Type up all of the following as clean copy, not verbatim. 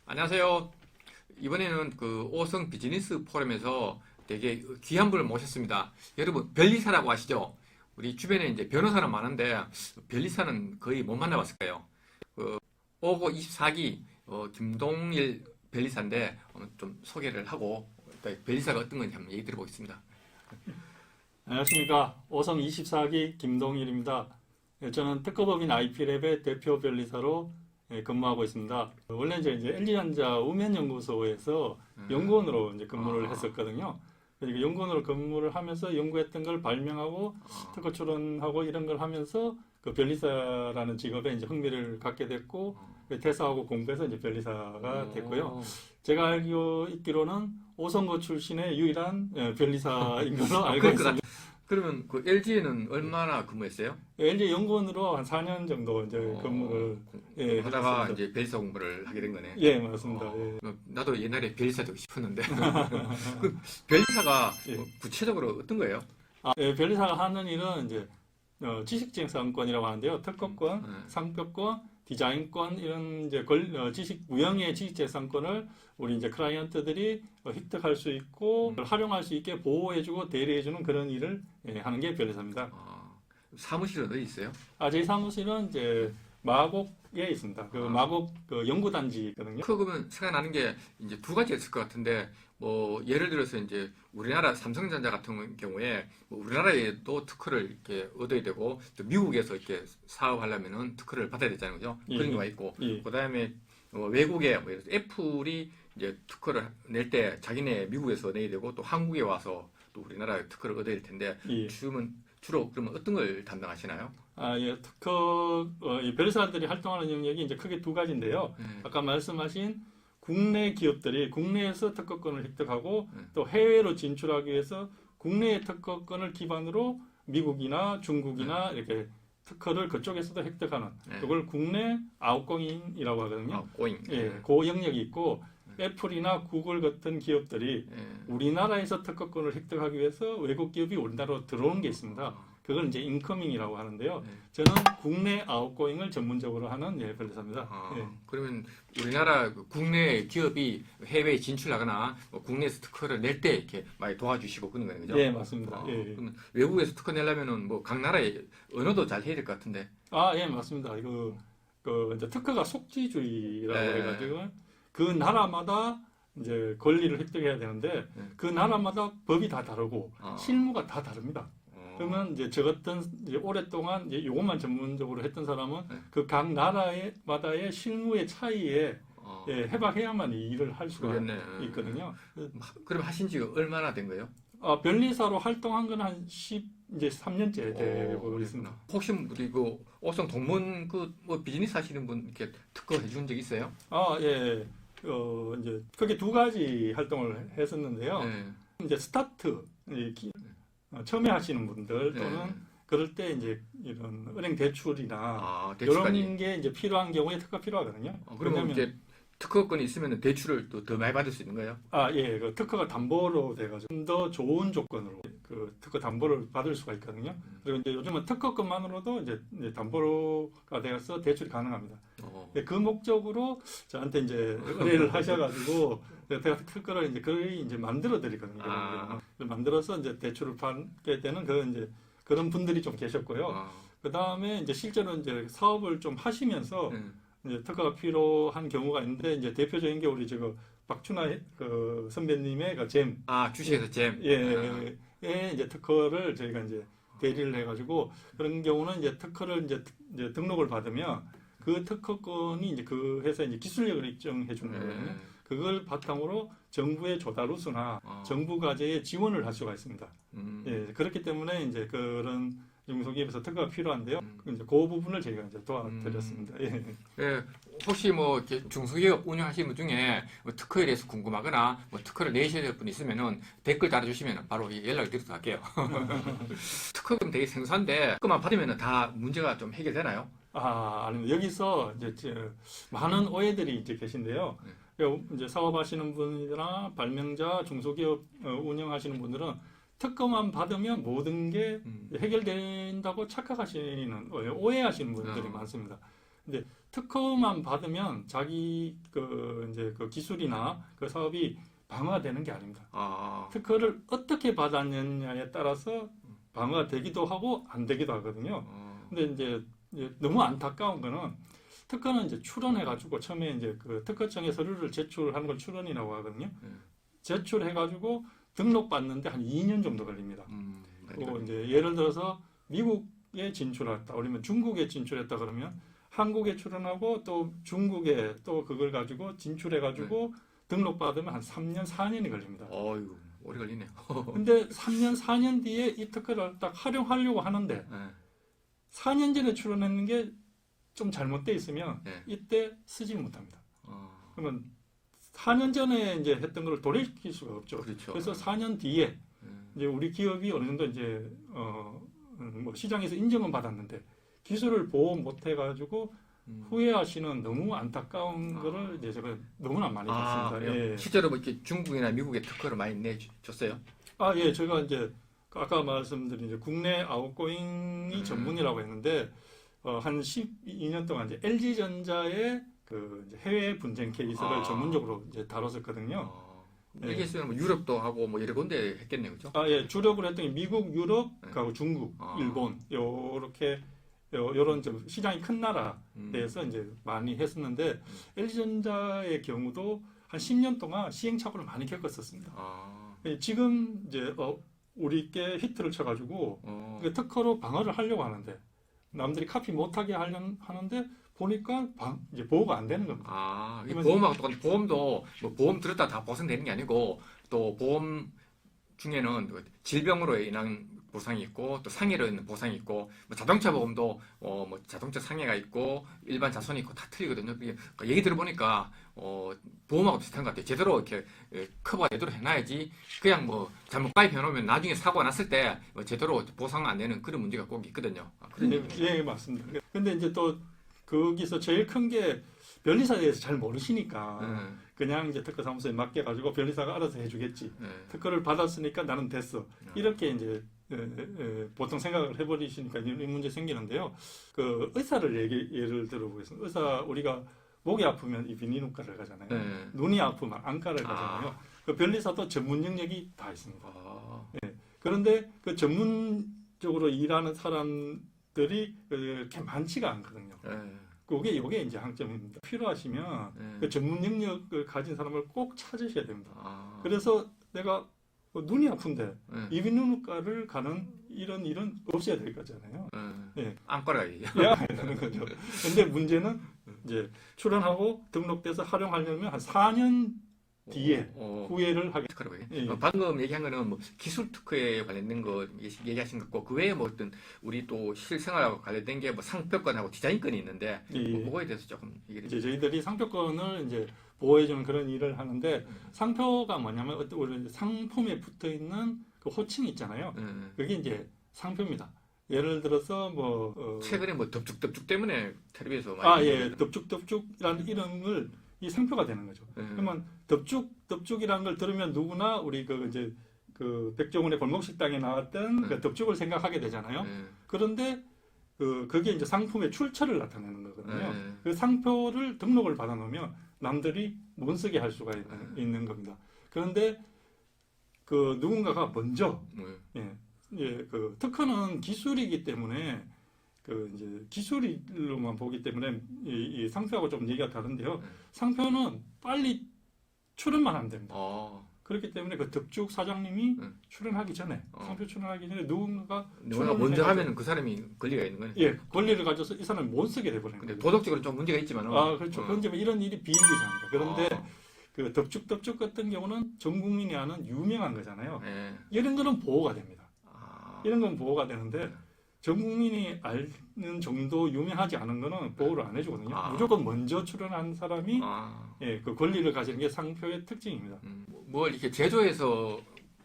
안녕하세요. 이번에는 그 오성 비즈니스 포럼에서 되게 귀한 분을 모셨습니다. 여러분, 변리사라고 아시죠? 우리 주변에 이제 변호사는 많은데, 변리사는 거의 못 만나봤을 거예요. 오고 24기, 김동일 변리사인데, 좀 소개를 하고, 또 변리사가 어떤 건지 한번 얘기 들어보겠습니다. 안녕하십니까. 오성 24기 김동일입니다. 저는 특허법인 IP랩의 대표 변리사로 근무하고 있습니다. 원래 이제 LG전자 우면연구소에서 연구원으로 이제 근무를 했었거든요. 그러니까 연구원으로 근무를 하면서 연구했던 걸 발명하고 특허 출원하고 이런 걸 하면서 그 변리사라는 직업에 이제 흥미를 갖게 됐고 퇴사하고 공부해서 이제 변리사가 됐고요. 제가 알고 있기로는 오성고 출신의 유일한 변리사인 걸로 알고 있습니다. 그러면 그 LG에는 얼마나 근무했어요? LG 연구원으로 한 4년 정도 이제 근무를 하다가 했습니다. 이제 변리사 공부를 하게 된 거네. 예, 맞습니다. 예. 나도 옛날에 변리사 되고 싶었는데. 그 변리사가 예. 구체적으로 어떤 거예요? 변리사가 하는 일은 이제 지식재산권이라고 하는데요. 특허권, 상표권, 디자인권 이런 이제 무형의 지식재산권을 우리 이제 클라이언트들이 획득할 수 있고 활용할 수 있게 보호해주고 대리해주는 그런 일을 하는 게 변리사입니다. 사무실은 어디 있어요? 저희 사무실은 이제 마곡에 있습니다. 그 마곡 그 연구단지 있거든요. 그러면 생각나는 게 이제 두 가지가 있을 것 같은데, 뭐 예를 들어서 이제 우리나라 삼성전자 같은 경우에 뭐 우리나라에도 특허를 이렇게 얻어야 되고, 또 미국에서 이렇게 사업하려면은 특허를 받아야 되잖아요, 그죠? 예, 그런 경우가 있고, 예. 그다음에 외국에 뭐 예를 들어서 애플이 이제 특허를 낼 때 자기네 미국에서 내야 되고, 또 한국에 와서 또 우리나라에 특허를 얻어야 될 텐데, 예. 주로 그러면 어떤 걸 담당하시나요? 예, 특허, 이 변리사들이 활동하는 영역이 이제 크게 두 가지인데요. 아까 말씀하신 국내 기업들이 국내에서 특허권을 획득하고 또 해외로 진출하기 위해서 국내의 특허권을 기반으로 미국이나 중국이나 이렇게 특허를 그쪽에서도 획득하는 그걸 국내 아웃고잉이라고 하거든요. 고잉. 예, 그 영역이 있고 애플이나 구글 같은 기업들이 우리나라에서 특허권을 획득하기 위해서 외국 기업이 우리나라로 들어오는 게 있습니다. 그걸 이제 인커밍이라고 하는데요. 저는 국내 아웃고잉을 전문적으로 하는 변리사입니다. 그러면 우리나라 국내 기업이 해외에 진출하거나 뭐 국내에서 특허를 낼 때 이렇게 많이 도와주시고 그런 거예요, 그죠? 예, 맞습니다. 그러면 외국에서 특허 내려면은 뭐 각 나라의 언어도 잘 해야 될 것 같은데. 예, 맞습니다. 이거 이제 특허가 속지주의라고 네. 해가지고 그 나라마다 이제 권리를 획득해야 되는데 그 나라마다 법이 다 다르고 실무가 다 다릅니다. 그러면 이제 저 같은 이제 오랫동안 이제 요것만 전문적으로 했던 사람은 그 각 나라마다의 실무의 차이에 해박해야만 이 일을 할 수가 있거든요. 그럼 하신 지가 얼마나 된 거예요? 변리사로 활동한 건 한 이제 3년째 되고 있습니다. 혹시 우리 그 오성 동문 뭐 비즈니스 하시는 분 이렇게 특허 해준 적 있어요? 예. 이제 크게 두 가지 활동을 했었는데요. 이제 스타트 처음에 하시는 분들 또는 그럴 때 이제 이런 은행 대출이나 이런 게 이제 필요한 경우에 특허 필요하거든요. 그러면 이제 특허권이 있으면 대출을 또 더 많이 받을 수 있는 거예요? 예, 그 특허가 담보로 돼가지고 좀 더 좋은 조건으로 그 특허 담보를 받을 수가 있거든요. 그리고 이제 요즘은 특허권만으로도 이제 담보가 되어서 대출이 가능합니다. 그 목적으로 저한테 이제 의뢰를 하셔가지고 제가 특허를 이제 거의 이제 만들어 드리거든요. 만들어서 이제 대출을 받게 되는 그런 분들이 좀 계셨고요. 그 다음에 이제 실제로 이제 사업을 좀 하시면서 이제 특허가 필요한 경우가 있는데 이제 대표적인 게 우리 박춘하 그 선배님의 그 잼. 주식에서 잼. 이제 특허를 저희가 이제 대리를 해가지고 그런 경우는 이제 특허를 이제 등록을 받으면 그 특허권이 이제 그 회사에 이제 기술력을 인정해 주는 거거든요. 그걸 바탕으로 정부의 조달 우수나 정부 과제에 지원을 할 수가 있습니다. 그렇기 때문에 이제 그런 중소기업에서 특허가 필요한데요. 이제 그 부분을 저희가 이제 도와드렸습니다. 혹시 뭐 이렇게 중소기업 운영하시는 분 중에 뭐 특허에 대해서 궁금하거나 뭐 특허를 내셔야 될 분 있으면은 댓글 달아주시면 바로 연락을 드리도록 할게요. 특허금 되게 생소한데 특허만 받으면 다 문제가 좀 해결되나요? 아닙니다. 여기서 이제 많은 오해들이 이제 계신데요. 이제 사업하시는 분이나 발명자, 중소기업 운영하시는 분들은 특허만 받으면 모든 게 해결된다고 착각하시는 오해하시는 분들이 많습니다. 근데 특허만 받으면 자기 그 이제 그 기술이나 그 사업이 방어되는 게 아닙니다. 아, 특허를 어떻게 받았느냐에 따라서 방어가 되기도 하고 안 되기도 하거든요. 근데 이제 너무 안타까운 거는 특허는 이제 출원해가지고 처음에 이제 그 특허청에 서류를 제출하는 걸 출원이라고 하거든요. 제출해가지고 등록받는데 한 2년 정도 걸립니다. 그리고 이제 예를 들어서 미국에 진출했다, 아니면 중국에 진출했다 그러면 한국에 출원하고 또 중국에 또 그걸 가지고 진출해가지고 등록받으면 한 3년, 4년이 걸립니다. 어이구, 오래 걸리네요. 근데 3년, 4년 뒤에 이 특허를 딱 활용하려고 하는데 4년 전에 출원했는 게 좀 잘못돼 있으면 이때 쓰지 못합니다. 그러면 4년 전에 이제 했던 걸 돌이킬 수가 없죠. 그렇죠. 그래서 4년 뒤에 이제 우리 기업이 어느 정도 이제 뭐 시장에서 인정은 받았는데 기술을 보호 못 해가지고 후회하시는 너무 안타까운 거를 이제 제가 너무나 많이 봤습니다. 예. 실제로 뭐 이렇게 중국이나 미국에 특허를 많이 내줬어요? 예, 제가 이제 아까 말씀드린 이제 국내 아웃고잉이 전문이라고 했는데 한 12년 동안 이제 LG전자의 그 이제 해외 분쟁 케이스를 전문적으로 이제 다뤘었거든요. LG에서는 뭐 유럽도 하고 뭐 여러 군데 했겠네요, 그죠? 예, 주력으로 했던 게 미국, 유럽, 그리고 중국, 일본 요렇게 요런 좀 시장이 큰 나라에서 이제 많이 했었는데 LG전자의 경우도 한 10년 동안 시행착오를 많이 겪었었습니다. 지금 이제 우리께 히트를 쳐가지고 특허로 방어를 하려고 하는데 남들이 카피 못하게 하는데 보니까 이제 보호가 안 되는 겁니다. 이 보험하고 똑같은 보험도 뭐 보험 들었다 다 보상되는 게 아니고 또 보험 중에는 질병으로 인한 보상이 있고 또 상해로 있는 보상이 있고 뭐 자동차 보험도 뭐 자동차 상해가 있고 일반 자손이 있고 다 틀리거든요. 그러니까 얘기 들어보니까 보험하고 비슷한 것 같아요. 제대로 이렇게 커버가 제대로 해놔야지 그냥 뭐 잘못 가입해놓으면 나중에 사고가 났을 때 제대로 보상 안 되는 그런 문제가 꼭 있거든요. 예, 맞습니다. 근데 이제 또 거기서 제일 큰 게 변리사에 대해서 잘 모르시니까 그냥 이제 특허 사무소에 맡겨가지고 변리사가 알아서 해주겠지. 특허를 받았으니까 나는 됐어. 이렇게 이제 보통 생각을 해버리시니까 이 문제 생기는데요. 그 의사를 예를 들어보겠습니다. 의사 우리가 목이 아프면 이 비뇨기과를 가잖아요. 눈이 아프면 안과를 가잖아요. 그 변리사도 전문 영역이 다 있습니다. 그런데 그 전문적으로 일하는 사람들이 그렇게 많지가 않거든요. 요게 이제 장점입니다. 필요하시면 그 전문 영역을 가진 사람을 꼭 찾으셔야 됩니다. 그래서 내가 눈이 아픈데 이비인후과를 가는 이런 일은 없어야 될 거잖아요. 안과를 가야죠. 되는 거죠. 근데 문제는 이제 출원하고 등록돼서 활용하려면 한 4년 뒤에 후회를 하게. 방금 얘기한 거는 뭐 기술 특허에 관련된 거 얘기하신 것 같고 그 외에 뭐 어떤 우리 또 실생활하고 관련된 게 뭐 상표권하고 디자인권이 있는데 뭐 그거에 대해서 조금 얘기를 이제 저희들이 상표권을 이제 보호해주는 그런 일을 하는데 상표가 뭐냐면 우리 상품에 붙어 있는 그 호칭이 있잖아요. 그게 이제 상표입니다. 예를 들어서 뭐 최근에 뭐 덥죽덥죽 때문에 텔레비에서 많이 덥죽덥죽이라는 이름을 이 상표가 되는 거죠. 그러면 덥죽이라는 걸 들으면 누구나 우리 그 이제 그 백종원의 골목식당에 나왔던 그 덥죽을 생각하게 되잖아요. 그런데 그게 이제 상품의 출처를 나타내는 거거든요. 그 상표를 등록을 받아 놓으면 남들이 못 쓰게 할 수가 있는 겁니다. 그런데 그 누군가가 먼저 그 특허는 기술이기 때문에 그 이제 기술로만 보기 때문에 이 상표하고 좀 얘기가 다른데요. 상표는 빨리 출원만 하면 됩니다. 그렇기 때문에 그 덕죽 사장님이 출원하기 전에 상표 출원하기 전에 누군가가 먼저 하면 그 사람이 권리가 있는 거네. 예, 권리를 가져서 이 사람이 못 쓰게 돼버리는 거예요. 도덕적으로 좀 문제가 있지만. 그렇죠. 그런데 이런 일이 비일비재합니다. 그런데 그 덕죽 같은 경우는 전 국민이 아는 유명한 거잖아요. 이런 거는 보호가 됩니다. 이런 건 보호가 되는데 전 국민이 아는 정도 유명하지 않은 거는 보호를 안 해주거든요. 무조건 먼저 출연한 사람이 그 권리를 가지는 게 상표의 특징입니다. 뭘 이렇게 제조해서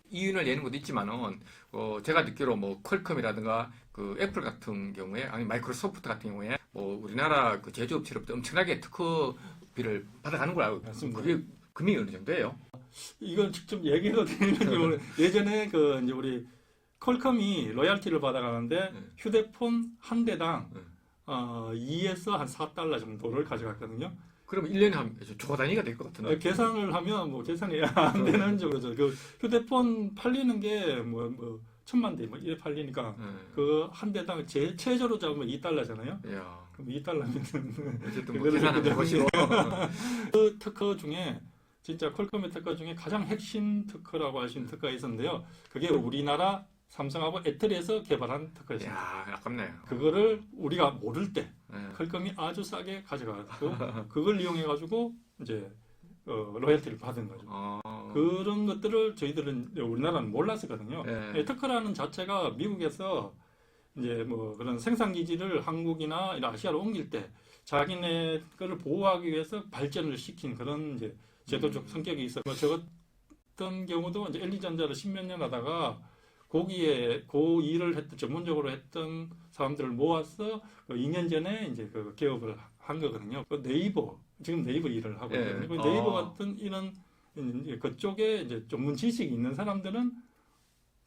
이윤을 내는 것도 있지만은 제가 듣기로 뭐 퀄컴이라든가 그 애플 같은 경우에 아니 마이크로소프트 같은 경우에 뭐 우리나라 그 제조업체로부터 엄청나게 특허비를 받아가는 걸 알고 있습니다. 그게 금액이 어느 정도예요? 이건 직접 얘기해도 되는 경우는 예전에 그 이제 우리 퀄컴이 로열티를 받아가는데 휴대폰 한 대당 2에서 한 4달러 정도를 가져갔거든요. 그러면 1년에 한 조 단위가 될 것 같은데. 계산을 하면 뭐 계산이 안 되는 정도죠. 그 휴대폰 팔리는 게 뭐 1,000만 대 뭐 이래 팔리니까 그 한 대당 최저로 잡으면 2달러잖아요. 이야. 그럼 2달러면 어쨌든 뭐 계산하는 것이고. 그 특허 중에 진짜 퀄컴의 특허 중에 가장 핵심 특허라고 할 수 있는 특허가 있었는데요. 그게 우리나라 삼성하고 애틀에서 개발한 특허였습니다. 야, 아깝네요. 그거를 우리가 모를 때 네. 퀄컴이 아주 싸게 가져가고 그걸 이용해 가지고 이제 로열티를 받은 거죠. 그런 것들을 저희들은 우리나라는 몰랐었거든요. 네. 특허라는 자체가 미국에서 이제 뭐 그런 생산 기지를 한국이나 이런 아시아로 옮길 때 자기네 거를 보호하기 위해서 발전을 시킨 그런 이제 제도적 성격이 있어요. 저 같은 경우도 이제 LG전자를 10몇 년 하다가 거기에 그 일을 전문적으로 했던 사람들을 모아서 2년 전에 이제 그 개업을 한 거거든요. 그 네이버, 지금 네이버 일을 하고 있거든요. 그 네이버 같은 이런 그쪽에 이제 전문 지식이 있는 사람들은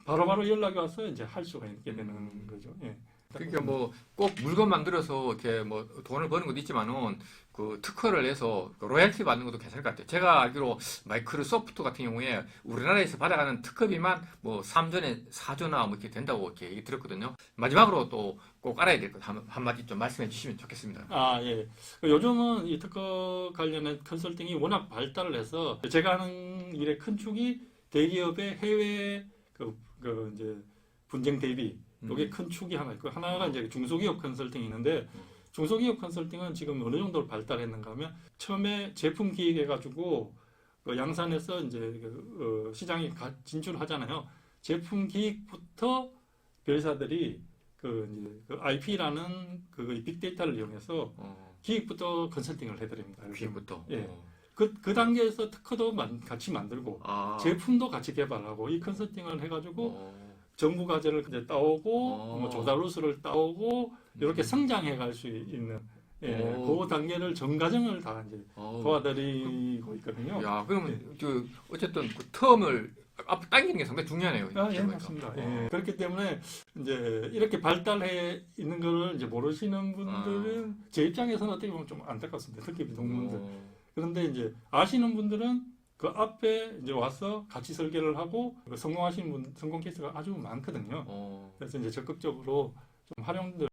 바로바로 연락이 와서 이제 할 수가 있게 되는 거죠. 예. 그러니까 뭐 꼭 물건 만들어서 이렇게 뭐 돈을 버는 것도 있지만은 그 특허를 내서 그 로열티 받는 것도 괜찮을 것 같아요. 제가 알기로 마이크로소프트 같은 경우에 우리나라에서 받아가는 특허비만 뭐 3전에 4조나 뭐 이렇게 된다고 이렇게 얘기 들었거든요. 마지막으로 또 꼭 알아야 될 것 한마디 좀 말씀해 주시면 좋겠습니다. 예. 요즘은 이 특허 관련된 컨설팅이 워낙 발달을 해서 제가 하는 일의 큰 축이 대기업의 해외 이제 분쟁 대비 이게 큰 축이 하나 있고 하나가 이제 중소기업 컨설팅이 있는데 중소기업 컨설팅은 지금 어느 정도로 발달했는가 하면 처음에 제품 기획해가지고 그 양산에서 이제 시장에 진출하잖아요. 제품 기획부터 별사들이 그 IP라는 그 빅데이터를 이용해서 기획부터 컨설팅을 해드립니다. 기획부터. 예. 그 단계에서 특허도 같이 만들고 제품도 같이 개발하고 이 컨설팅을 해가지고 정부 과제를 이제 따오고 뭐 조달우수를 따오고 이렇게 성장해 갈 수 있는 그 단계를 전 과정을 다 이제 도와드리고 있거든요. 야, 그러면 어쨌든 그 텀을 앞 당기는 게 상당히 중요하네요. 예, 맞습니다. 예. 그렇기 때문에 이제 이렇게 발달해 있는 걸 이제 모르시는 분들은 제 입장에서는 어떻게 보면 좀 안타깝습니다. 특히 비동문들. 그런데 이제 아시는 분들은 그 앞에 이제 와서 같이 설계를 하고 성공하신 분, 성공 케이스가 아주 많거든요. 그래서 이제 적극적으로 좀 활용들.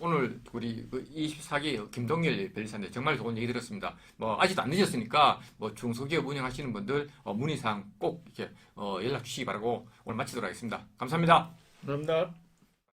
오늘 우리 24기 김동열 변리사인데 정말 좋은 얘기 들었습니다. 뭐 아직도 안 늦었으니까 뭐 중소기업 운영하시는 분들 문의사항 꼭 이렇게 연락 주시기 바라고 오늘 마치도록 하겠습니다. 감사합니다. 감사합니다.